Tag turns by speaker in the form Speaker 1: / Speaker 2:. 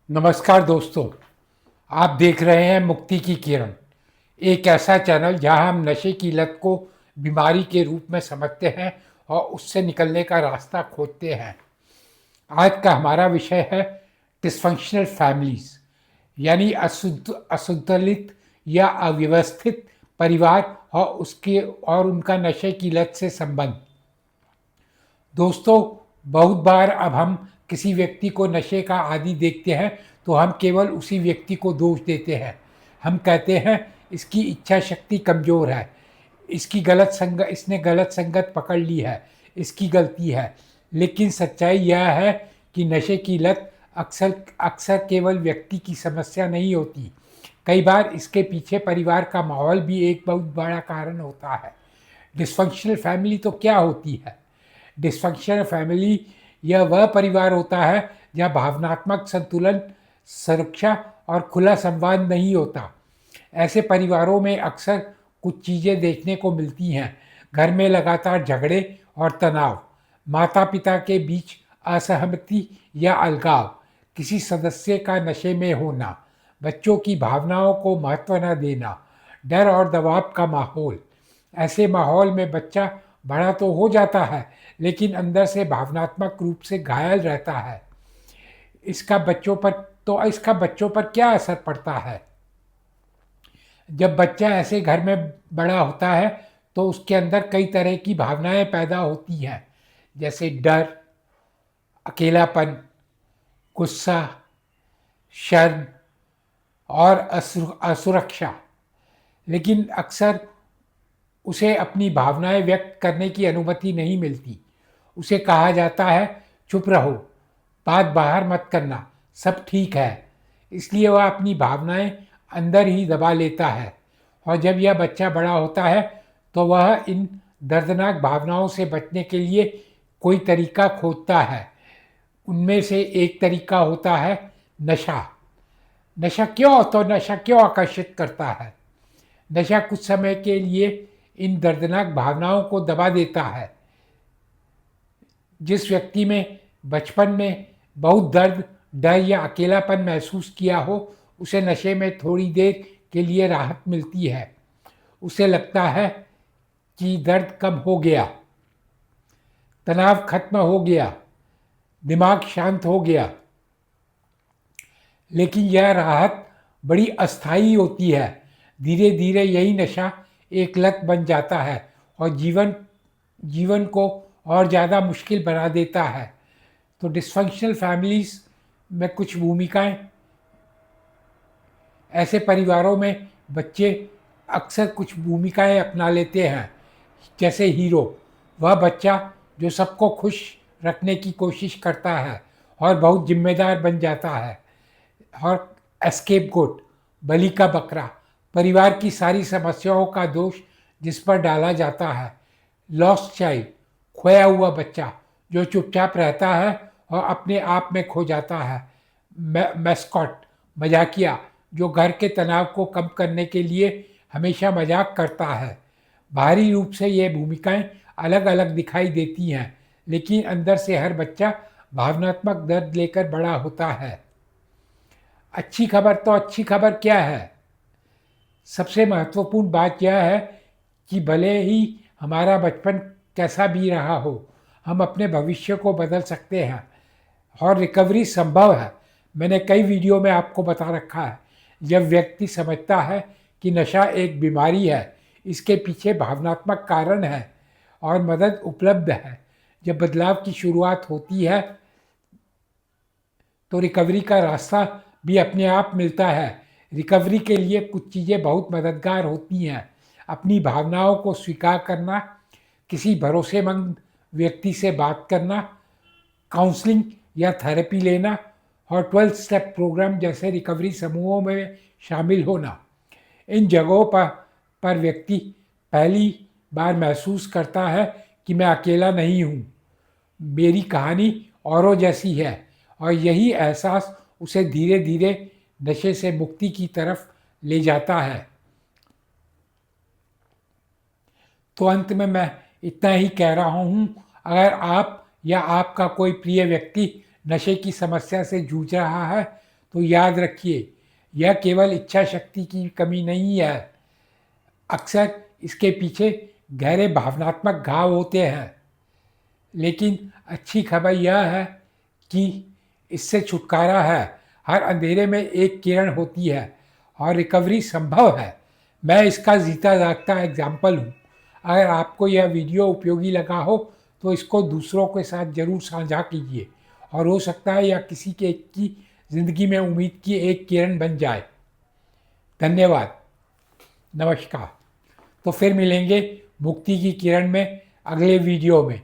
Speaker 1: नमस्कार दोस्तों। आप देख रहे हैं मुक्ति की किरण, एक ऐसा चैनल जहां हम नशे की लत को बीमारी के रूप में समझते हैं और उससे निकलने का रास्ता खोजते हैं। आज का हमारा विषय है डिसफंक्शनल फैमिलीज, यानी असंतुलित या अव्यवस्थित परिवार और उनका नशे की लत से संबंध। दोस्तों, बहुत बार अब हम किसी व्यक्ति को नशे का आदी देखते हैं तो हम केवल उसी व्यक्ति को दोष देते हैं। हम कहते हैं इसकी इच्छा शक्ति कमज़ोर है, इसने गलत संगत पकड़ ली है, इसकी गलती है। लेकिन सच्चाई यह है कि नशे की लत अक्सर अक्सर केवल व्यक्ति की समस्या नहीं होती। कई बार इसके पीछे परिवार का माहौल भी एक बहुत बड़ा कारण होता है। डिसफंक्शनल फैमिली तो क्या होती है? डिस्फंक्शनल फैमिली यह वह परिवार होता है जहाँ भावनात्मक संतुलन, सुरक्षा और खुला संवाद नहीं होता। ऐसे परिवारों में अक्सर कुछ चीज़ें देखने को मिलती हैं। घर में लगातार झगड़े और तनाव, माता पिता के बीच असहमति या अलगाव, किसी सदस्य का नशे में होना, बच्चों की भावनाओं को महत्व न देना, डर और दबाव का माहौल। ऐसे माहौल में बच्चा बड़ा तो हो जाता है लेकिन अंदर से भावनात्मक रूप से घायल रहता है। इसका बच्चों पर क्या असर पड़ता है? जब बच्चा ऐसे घर में बड़ा होता है तो उसके अंदर कई तरह की भावनाएं पैदा होती हैं, जैसे डर, अकेलापन, गुस्सा, शर्म और असुरक्षा। लेकिन अक्सर उसे अपनी भावनाएं व्यक्त करने की अनुमति नहीं मिलती। उसे कहा जाता है चुप रहो, बात बाहर मत करना, सब ठीक है। इसलिए वह अपनी भावनाएं अंदर ही दबा लेता है। और जब यह बच्चा बड़ा होता है तो वह इन दर्दनाक भावनाओं से बचने के लिए कोई तरीका खोजता है। उनमें से एक तरीका होता है नशा। नशा क्यों आकर्षित करता है? नशा कुछ समय के लिए इन दर्दनाक भावनाओं को दबा देता है। जिस व्यक्ति में बचपन में बहुत दर्द, डर या अकेलापन महसूस किया हो, उसे नशे में थोड़ी देर के लिए राहत मिलती है। उसे लगता है कि दर्द कम हो गया, तनाव खत्म हो गया, दिमाग शांत हो गया। लेकिन यह राहत बड़ी अस्थायी होती है। धीरे धीरे यही नशा एक लत बन जाता है और जीवन को और ज़्यादा मुश्किल बना देता है। तो डिस्फंक्शनल फैमिलीज़ में कुछ भूमिकाएं। ऐसे परिवारों में बच्चे अक्सर कुछ भूमिकाएं अपना लेते हैं, जैसे हीरो, वह बच्चा जो सबको खुश रखने की कोशिश करता है और बहुत जिम्मेदार बन जाता है। और एस्केप गोट, बलि का बकरा, परिवार की सारी समस्याओं का दोष जिस पर डाला जाता है। लॉस्ट चाइल्ड, खोया हुआ बच्चा जो चुपचाप रहता है और अपने आप में खो जाता है। मैस्कॉट, मजाकिया, जो घर के तनाव को कम करने के लिए हमेशा मजाक करता है। बाहरी रूप से ये भूमिकाएं अलग अलग दिखाई देती हैं, लेकिन अंदर से हर बच्चा भावनात्मक दर्द लेकर बड़ा होता है। अच्छी खबर क्या है? सबसे महत्वपूर्ण बात यह है कि भले ही हमारा बचपन कैसा भी रहा हो, हम अपने भविष्य को बदल सकते हैं और रिकवरी संभव है। मैंने कई वीडियो में आपको बता रखा है। जब व्यक्ति समझता है कि नशा एक बीमारी है, इसके पीछे भावनात्मक कारण है और मदद उपलब्ध है, जब बदलाव की शुरुआत होती है तो रिकवरी का रास्ता भी अपने आप मिलता है। रिकवरी के लिए कुछ चीज़ें बहुत मददगार होती हैं। अपनी भावनाओं को स्वीकार करना, किसी भरोसेमंद व्यक्ति से बात करना, काउंसलिंग या थेरेपी लेना और 12 स्टेप प्रोग्राम जैसे रिकवरी समूहों में शामिल होना। इन जगहों पर व्यक्ति पहली बार महसूस करता है कि मैं अकेला नहीं हूँ, मेरी कहानी औरों जैसी है। और यही एहसास उसे धीरे धीरे नशे से मुक्ति की तरफ ले जाता है। तो अंत में मैं इतना ही कह रहा हूँ, अगर आप या आपका कोई प्रिय व्यक्ति नशे की समस्या से जूझ रहा है तो याद रखिए, यह केवल इच्छा शक्ति की कमी नहीं है, अक्सर इसके पीछे गहरे भावनात्मक घाव होते हैं। लेकिन अच्छी खबर यह है कि इससे छुटकारा है। हर अंधेरे में एक किरण होती है और रिकवरी संभव है। मैं इसका जीता जागता एग्जाम्पल हूँ। अगर आपको यह वीडियो उपयोगी लगा हो तो इसको दूसरों के साथ ज़रूर साझा कीजिए, और हो सकता है यह किसी के की ज़िंदगी में उम्मीद की एक किरण बन जाए। धन्यवाद। नमस्कार। तो फिर मिलेंगे मुक्ति की किरण में अगले वीडियो में।